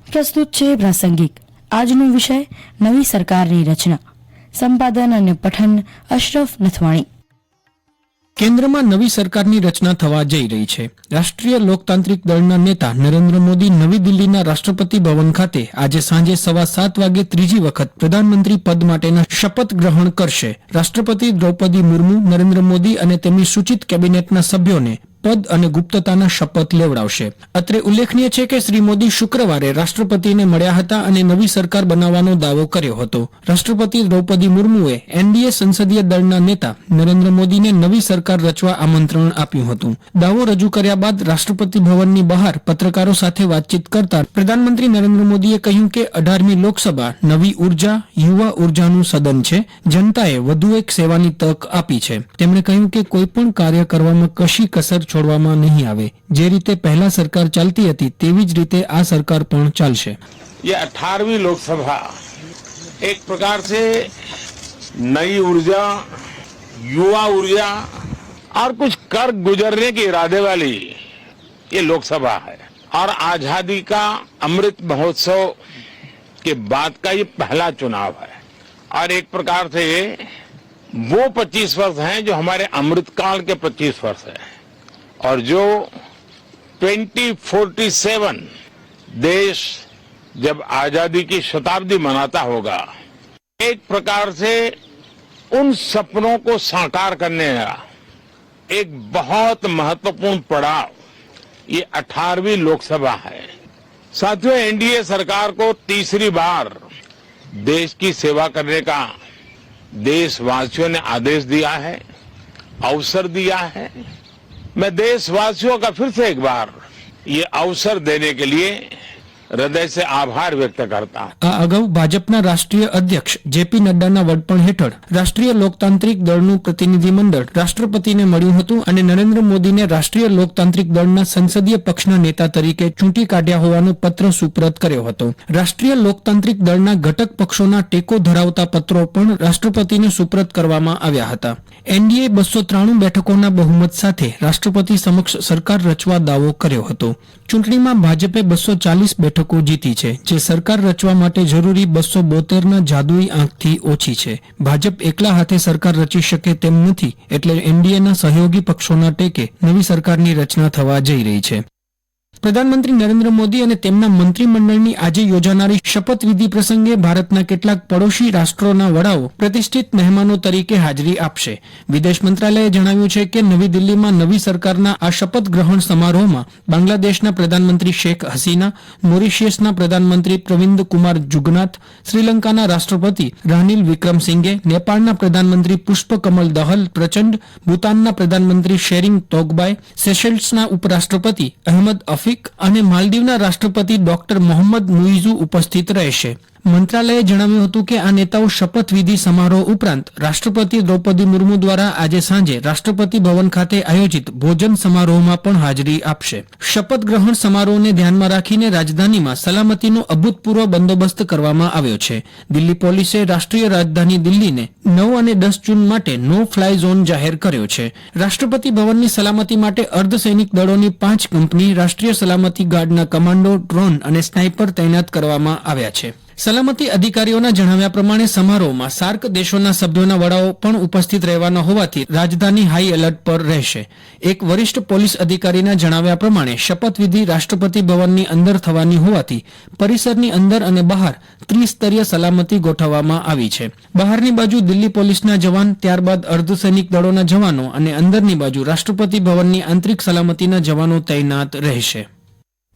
પ્રસ્તુત છે પ્રાસંગિક. આજનો વિષય નવી સરકારની રચના. સંપાદન અને પઠન અશરફ નથવાણી. કેન્દ્રમાં નવી સરકારની રચના થવા જઈ રહી છે. રાષ્ટ્રીય લોકતાંત્રિક દળના નેતા નરેન્દ્ર મોદી નવી દિલ્હીના રાષ્ટ્રપતિ ભવન ખાતે આજે સાંજે 7:15 વાગે ત્રીજી વખત પ્રધાનમંત્રી પદ માટેના શપથ ગ્રહણ કરશે. રાષ્ટ્રપતિ દ્રૌપદી મુર્મુ નરેન્દ્ર મોદી અને તેમની સૂચિત કેબિનેટના સભ્યોને પદ અને ગુપ્તતાના શપથ લેવડાવશે. અત્રે ઉલ્લેખનીય છે કે શ્રી મોદી શુક્રવારે રાષ્ટ્રપતિને મળ્યા હતા અને નવી સરકાર બનાવવાનો દાવો કર્યો હતો. રાષ્ટ્રપતિ દ્રૌપદી મુર્મુએ એનડીએ સંસદીય દળના નેતા નરેન્દ્ર મોદીને નવી સરકાર રચવા આમંત્રણ આપ્યું હતું. દાવો રજૂ કર્યા બાદ રાષ્ટ્રપતિ ભવનની બહાર પત્રકારો સાથે વાતચીત કરતા પ્રધાનમંત્રી નરેન્દ્ર મોદીએ કહ્યું કે 18મી લોકસભા નવી ઉર્જા, યુવા ઉર્જાનું સદન છે. જનતાએ વધુ એક સેવાની તક આપી છે. તેમણે કહ્યું કે કોઈપણ કાર્ય કરવામાં કશી કસર છોડવામાં નહીં આવે. જે રીતે પહેલા સરકાર ચાલતી હતી તેવી જ રીતે આ સરકાર પણ ચાલશે. ये 18वीं लोकसभा एक प्रकार से नई ऊर्जा, युवा ऊर्जा और कुछ कर गुजरने के इरादे वाली ये लोकसभा है और आजादी का अमृत महोत्सव के बाद का ये पहला चुनाव है और एक प्रकार से वो 25 वर्ष हैं जो हमारे अमृतकाल के 25 वर्ष है और जो 2047 देश जब आजादी की शताब्दी मनाता होगा, एक प्रकार से उन सपनों को साकार करने का एक बहुत महत्वपूर्ण पड़ाव ये 18वीं लोकसभा है. साथियों, एनडीए सरकार को तीसरी बार देश की सेवा करने का देशवासियों ने आदेश दिया है, अवसर दिया है. मैं देशवासियों का फिर से एक बार ये अवसर देने के लिए હૃદય સે આભાર વ્યક્ત કરતા. આ અગાઉ ભાજપના રાષ્ટ્રીય અધ્યક્ષ જેપી નડ્ડાના વડપણ હેઠળ રાષ્ટ્રીય લોકતાંત્રિક દળનું પ્રતિનિધિમંડળ રાષ્ટ્રપતિને મળ્યું હતું અને નરેન્દ્ર મોદીને રાષ્ટ્રીય લોકતાંત્રિક દળના સંસદીય પક્ષના નેતા તરીકે ચૂંટી કાઢ્યા હોવાનો પત્ર સુપ્રત કર્યો હતો. રાષ્ટ્રીય લોકતાંત્રિક દળના ઘટક પક્ષોના ટેકો ધરાવતા પત્રો પણ રાષ્ટ્રપતિને સુપ્રત કરવામાં આવ્યા હતા. એનડીએ 293 બેઠકોના બહુમત સાથે રાષ્ટ્રપતિ સમક્ષ સરકાર રચવા દાવો કર્યો હતો. ચૂંટણીમાં ભાજપે 240 બેઠકો જીતી છે, જે સરકાર રચવા માટે જરૂરી 272ના જાદુઈ આંકથી ઓછી છે. ભાજપ એકલા હાથે સરકાર રચી શકે તેમ નથી, એટલે એનડીએના સહયોગી પક્ષોના ટેકે નવી સરકારની રચના થવા જઈ રહી છે. પ્રધાનમંત્રી નરેન્દ્ર મોદી અને તેમના મંત્રીમંડળની આજે યોજાનારી શપથવિધિ પ્રસંગે ભારતના કેટલાક પડોશી રાષ્ટ્રોના વડાઓ પ્રતિષ્ઠિત મહેમાનો તરીકે હાજરી આપશે. વિદેશ મંત્રાલયે જણાવ્યું છે કે નવી દિલ્હીમાં નવી સરકારના આ શપથ ગ્રહણ સમારોહમાં બાંગ્લાદેશના પ્રધાનમંત્રી શેખ હસીના, મોરિશિયસના પ્રધાનમંત્રી પ્રવિન્દ કુમાર જુગનાથ, શ્રીલંકાના રાષ્ટ્રપતિ રાનિલ વિક્રમસિંઘે, નેપાળના પ્રધાનમંત્રી પુષ્પકમલ દહલ પ્રચંડ, ભૂતાનના પ્રધાનમંત્રી શેરિંગ તોગબાય, સેશેલ્સના ઉપરાષ્ટ્રપતિ અહેમદ અફીક અને માલદીવના રાષ્ટ્રપતિ ડોક્ટર મોહમ્મદ મુઇઝુ ઉપસ્થિત રહેશે. મંત્રાલયે જણાવ્યું હતું કે આ નેતાઓ શપથવિધિ સમારોહ ઉપરાંત રાષ્ટ્રપતિ દ્રૌપદી મુર્મુ દ્વારા આજે સાંજે રાષ્ટ્રપતિ ભવન ખાતે આયોજિત ભોજન સમારોહમાં પણ હાજરી આપશે. શપથ ગ્રહણ સમારોહને ધ્યાનમાં રાખીને રાજધાનીમાં સલામતીનો અભૂતપૂર્વ બંદોબસ્ત કરવામાં આવ્યો છે. દિલ્હી પોલીસે રાષ્ટ્રીય રાજધાની દિલ્હીને 9 અને 10 જૂન માટે નો ફ્લાય ઝોન જાહેર કર્યો છે. રાષ્ટ્રપતિ ભવનની સલામતી માટે અર્ધસૈનિક દળોની 5 કંપની, રાષ્ટ્રીય સલામતી ગાર્ડના કમાન્ડો, ડ્રોન અને સ્નાઇપર તૈનાત કરવામાં આવ્યા છે. સલામતી અધિકારીઓના જણાવ્યા પ્રમાણે સમારોહમાં સાર્ક દેશોના સભ્યોના વડાઓ પણ ઉપસ્થિત રહેવાના હોવાથી રાજધાની હાઈ એલર્ટ પર રહેશે. એક વરિષ્ઠ પોલીસ અધિકારીના જણાવ્યા પ્રમાણે શપથવિધિ રાષ્ટ્રપતિ ભવનની અંદર થવાની હોવાથી પરિસરની અંદર અને બહાર ત્રિસ્તરીય સલામતી ગોઠવવામાં આવી છે. બહારની બાજુ દિલ્હી પોલીસના જવાન, ત્યારબાદ અર્ધસૈનિક દળોના જવાનો અને અંદરની બાજુ રાષ્ટ્રપતિ ભવનની આંતરિક સલામતીના જવાનો તૈનાત રહેશે.